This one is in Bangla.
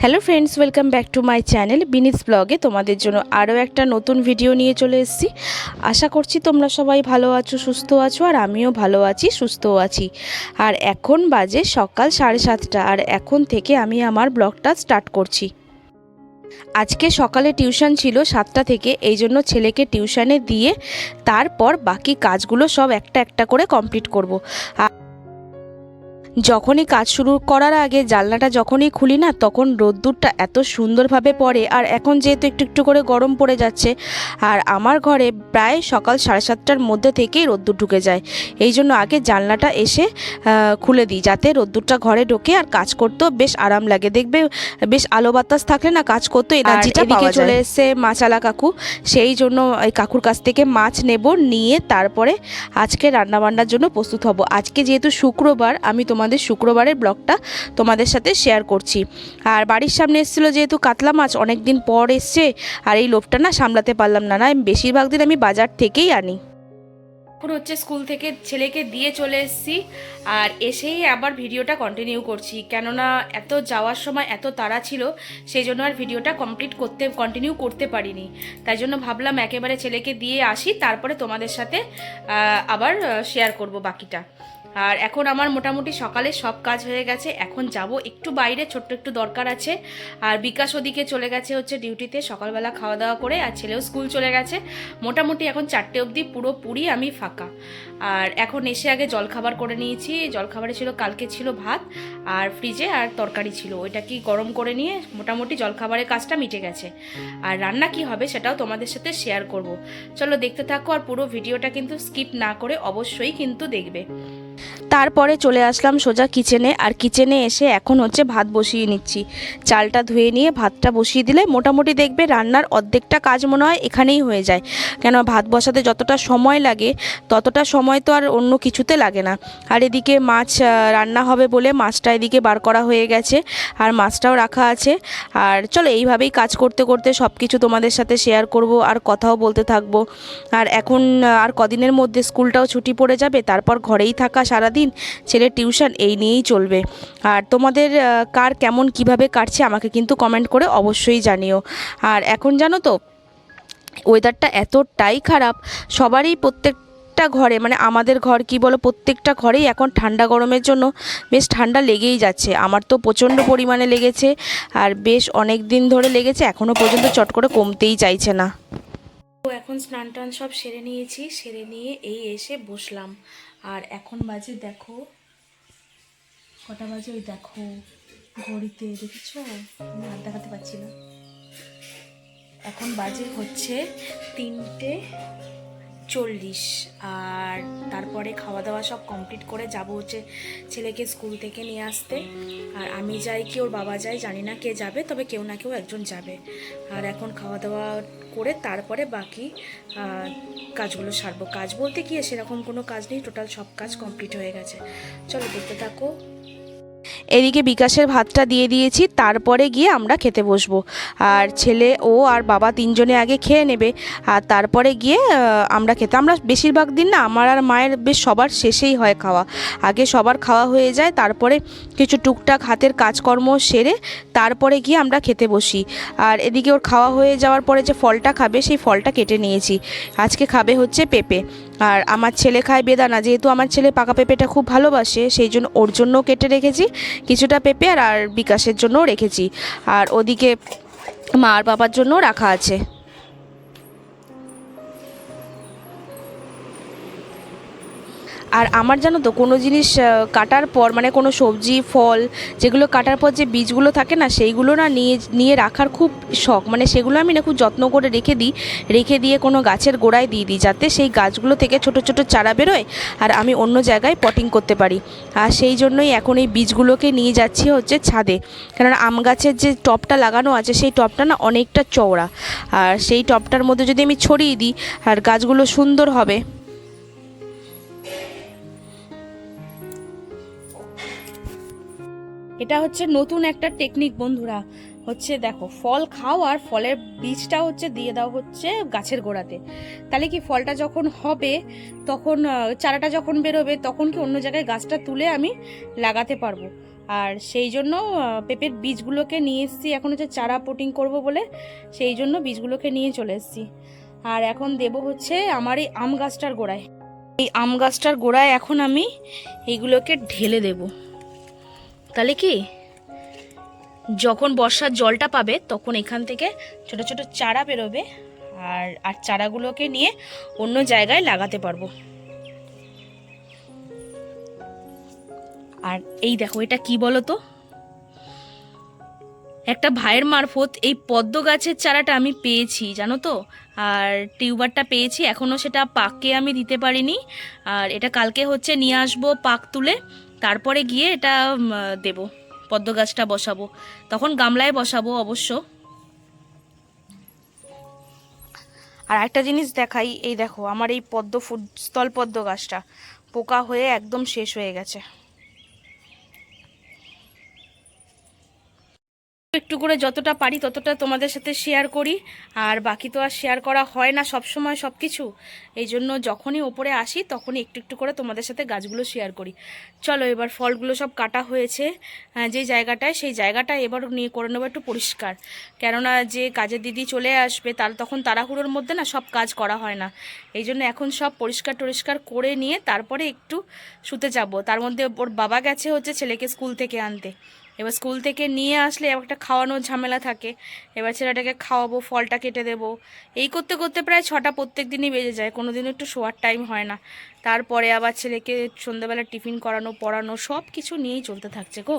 Hello friends, welcome back to my channel বিনিস ব্লগে। তোমাদের জন্য আরও একটা নতুন ভিডিও নিয়ে চলে এসেছি। আশা করছি তোমরা সবাই ভালো আছো, সুস্থ আছো, আর আমিও ভালো আছি, সুস্থও আছি। আর এখন বাজে সকাল 7:30, আর এখন থেকে আমি আমার ব্লগটা স্টার্ট করছি। আজকে সকালে টিউশন ছিল 7টা থেকে, এই জন্য ছেলেকে টিউশনে দিয়ে তারপর বাকি কাজগুলো সব একটা একটা করে কমপ্লিট করব। যখনই কাজ শুরু করার আগে জানলাটা যখনই খুলি না, তখন রোদ্দুরটা এত সুন্দরভাবে পড়ে। আর এখন যেহেতু একটু একটু করে গরম পড়ে যাচ্ছে, আর আমার ঘরে প্রায় সকাল 7:30টার মধ্যে থেকেই রোদ্দুর ঢুকে যায়। এই জন্য আগে জানলাটা এসে খুলে দিই, যাতে রোদ্দুরটা ঘরে ঢোকে আর কাজ করতেও বেশ আরাম লাগে। দেখবে বেশ আলো বাতাস থাকলে না কাজ করতে এনার্জিটা পাওয়া যায়। চলে এসে মাছালা কাকু, সেই জন্য এই কাকুর কাছ থেকে মাছ নেব, নিয়ে তারপরে আজকে রান্নাবান্নার জন্য প্রস্তুত হব। আজকে যেহেতু শুক্রবার, আমি তোমাদের শুক্রবারের ব্লগটা তোমাদের সাথে শেয়ার করছি। আর বাড়ির সামনে এসেছিলো যেহেতু কাতলা মাছ, অনেক দিন পর এসছে, আর এই লোভটা না সামলাতে পারলাম না। বেশিরভাগ দিন আমি বাজার থেকেই আনি। এখন হচ্ছে স্কুল থেকে ছেলেকে দিয়ে চলে এসেছি, আর এসেই আবার ভিডিওটা কন্টিনিউ করছি, কেননা এত যাওয়ার সময় এত তাড়া ছিল, সেই জন্য আর ভিডিওটা কন্টিনিউ করতে পারিনি। তাই জন্য ভাবলাম একেবারে ছেলেকে দিয়ে আসি, তারপরে তোমাদের সাথে আবার শেয়ার করব বাকিটা। আর এখন আমার মোটামুটি সকালে সব কাজ হয়ে গেছে। এখন যাব একটু বাইরে, ছোট্ট একটু দরকার আছে। আর বিকাশ ওদিকে চলে গেছে হচ্ছে ডিউটিতে, সকালবেলা খাওয়া দাওয়া করে, আর ছেলেও স্কুল চলে গেছে। মোটামুটি এখন 4টে অবধি পুরোপুরি আমি ফাঁকা। আর এখন এসে আগে জলখাবার করে নিয়েছি। জলখাবারে ছিল, কালকে ছিল ভাত, আর ফ্রিজে আর তরকারি ছিল, ওইটা কি গরম করে নিয়ে মোটামুটি জলখাবারের কাজটা মিটে গেছে। আর রান্না কি হবে সেটাও তোমাদের সাথে শেয়ার করব। চলো দেখতে থাকো, আর পুরো ভিডিওটা কিন্তু স্কিপ না করে অবশ্যই কিন্তু দেখবে। তারপরে চলে আসলাম সোজা কিচেনে, আর কিচেনে এসে এখন হচ্ছে ভাত বসিয়ে নিচ্ছি। চালটা ধুয়ে নিয়ে ভাতটা বসিয়ে দিলে মোটামুটি দেখবে রান্নার অর্ধেকটা কাজ মনে হয় এখানেই হয়ে যায়। কেন ভাত বসাতে যতটা সময় লাগে, ততটা সময় তো আর অন্য কিছুতে লাগে না। আর এদিকে মাছ রান্না হবে বলে মাছটা এদিকে বার করা হয়ে গেছে, আর মাছটাও রাখা আছে। আর চলো এইভাবেই কাজ করতে করতে সব কিছু তোমাদের সাথে শেয়ার করব, আর কথাও বলতে থাকবো। আর এখন আর কদিনের মধ্যে স্কুলটাও ছুটি পড়ে যাবে, তারপর ঘরেই থাকা সারাদিন, ছেলের টিউশন, এই নিয়েই চলবে। আর তোমাদের কার কেমন কিভাবে কাটছে আমাকে কিন্তু কমেন্ট করে অবশ্যই জানিও। আর এখন জানো তো ওয়েদারটা এতটাই খারাপ, সবারই প্রত্যেকটা ঘরে, মানে আমাদের ঘর কি বলো, প্রত্যেকটা ঘরেই এখন ঠান্ডা গরমের জন্য বেশ ঠান্ডা লেগেই যাচ্ছে। আমার তো প্রচণ্ড পরিমাণে লেগেছে, আর বেশ অনেক দিন ধরে লেগেছে, এখনও পর্যন্ত চট করে কমতেই চাইছে না। তো এখন স্নান টান সব সেরে নিয়েছি, সেরে নিয়ে এই এসে বসলাম। আর এখন বাজে দেখো কটা বাজে, ওই দেখো ঘড়িতে, দেখেছো? আমি আর দেখাতে পারছি না। এখন বাজে হচ্ছে 3:40, আর তারপরে খাওয়া দাওয়া সব কমপ্লিট করে যাব হচ্ছে ছেলেকে স্কুল থেকে নিয়ে আসতে। আর আমি যাই কি ওর বাবা যায় জানি না, কে যাবে, তবে কেউ না কেউ একজন যাবে। আর এখন খাওয়া দাওয়া করে তারপরে বাকি কাজগুলো সারবো। কাজ বলতে কি সেরকম কোনো কাজ নেই, টোটাল সব কাজ কমপ্লিট হয়ে গেছে। চলো দেখতে থাকো। এদিকে বিকাশের ভাতটা দিয়ে দিয়েছি, তারপরে গিয়ে আমরা খেতে বসবো। আর ছেলে ও আর বাবা তিনজনে আগে খেয়ে নেবে, আর তারপরে গিয়ে আমরা খেতে, আমরা বেশিরভাগ দিন না আমার আর মায়ের বেশ সবার শেষেই হয় খাওয়া। আগে সবার খাওয়া হয়ে যায়, তারপরে কিছু টুকটাক হাতের কাজকর্ম সেরে তারপরে গিয়ে আমরা খেতে বসি। আর এদিকে ওর খাওয়া হয়ে যাওয়ার পরে যে ফলটা খাবে, সেই ফলটা কেটে নিয়েছি। আজকে খাবে হচ্ছে পেঁপে, আর আমার ছেলে খায় বেদানা। যেহেতু আমার ছেলে পাকা পেঁপেটা খুব ভালোবাসে, সেই জন্য ওর জন্য কেটে রেখেছি কিছুটা পেঁপে, আর বিকাশের জন্যও রেখেছি। আর ওদিকে মা আর বাবার জন্যও রাখা আছে। আর আমার জানো তো কোনো জিনিস কাটার পর, মানে কোনো সবজি ফল যেগুলো কাটার পর যে বীজগুলো থাকে না, সেইগুলো না নিয়ে রাখার খুব শখ। মানে সেগুলো আমি না খুব যত্ন করে রেখে দিই, রেখে দিয়ে কোনো গাছের গোড়ায় দিয়ে দিই, যাতে সেই গাছগুলো থেকে ছোট ছোট চারা বেরোয়, আর আমি অন্য জায়গায় পটিং করতে পারি। আর সেই জন্যই এখন এই বীজগুলোকে নিয়ে যাচ্ছি হচ্ছে ছাদে, কেননা আম গাছের যে টবটা লাগানো আছে, সেই টবটা না অনেকটা চওড়া, আর সেই টবটার মধ্যে যদি আমি ছড়িয়ে দিই, আর গাছগুলো সুন্দর হবে। এটা হচ্ছে নতুন একটা টেকনিক বন্ধুরা, হচ্ছে দেখো ফল খাও আর ফলের বীজটা হচ্ছে দিয়ে দাও হচ্ছে গাছের গোড়াতে। তাহলে কি ফলটা যখন হবে, তখন চারাটা যখন বেরোবে, তখন কি অন্য জায়গায় গাছটা তুলে আমি লাগাতে পারবো। আর সেই জন্য পেঁপের বীজগুলোকে নিয়ে এসেছি, এখন হচ্ছে চারা পোটিং করব বলে সেই জন্য বীজগুলোকে নিয়ে চলে এসেছি। আর এখন দেব হচ্ছে আমার এই আম গাছটার গোড়ায়, এই আম গাছটার গোড়ায় এখন আমি এইগুলোকে ঢেলে দেব। তাহলে কি যখন বর্ষার জলটা পাবে তখন এখান থেকে ছোট ছোট চারা বেরোবে, আর চারাগুলোকে নিয়ে অন্য জায়গায় লাগাতে পারবো। আর এই দেখো, এটা কি বলো তো, একটা ভাইয়ের মারফত এই পদ্ম গাছের চারাটা আমি পেয়েছি জানো তো, আর টিউবারটা পেয়েছি, এখনও সেটা পাককে আমি দিতে পারিনি। আর এটা কালকে হচ্ছে নিয়ে আসবো পাক তুলে, তারপরে গিয়ে এটা দেব, পদ্ম গাছটা বসাবো, তখন গামলায় বসাবো অবশ্য। আর একটা জিনিস দেখাই, এই দেখো আমার এই পদ্ম ফুল স্থল পদ্ম গাছটা পোকা হয়ে একদম শেষ হয়ে গেছে। একটু করে যতটা পারি ততটা তোমাদের সাথে শেয়ার করি, আর বাকি তো আর শেয়ার করা হয় না সব সময় সব কিছু। এই জন্য যখনই ওপরে আসি তখনই একটু একটু করে তোমাদের সাথে গাছগুলো শেয়ার করি। চলো এবার ফলগুলো সব কাটা হয়েছে যে জায়গাটায়, সেই জায়গাটা এবার নিয়ে করে নেবো একটু পরিষ্কার, কেননা যে কাজের দিদি চলে আসবে তার তখন তাড়াহুড়োর মধ্যে না সব কাজ করা হয় না। এই জন্য এখন সব পরিষ্কার টরিষ্কার করে নিয়ে তারপরে একটু শুতে যাব। তার মধ্যে ওর বাবা গেছে হচ্ছে ছেলেকে স্কুল থেকে আনতে, এবার স্কুল থেকে নিয়ে আসলে একটা খাওয়ানোর ঝামেলা থাকে, এবার ছেলেটাকে খাওয়াবো, ফলটা কেটে দেবো, এই করতে করতে প্রায় 6টা প্রত্যেক দিনই বেজে যায়, কোনো দিনও একটু শোয়ার টাইম হয় না। তারপরে আবার ছেলেকে সন্ধ্যাবেলা টিফিন করানো, পড়ানো, সব কিছু নিয়েই চলতে থাকছে গো।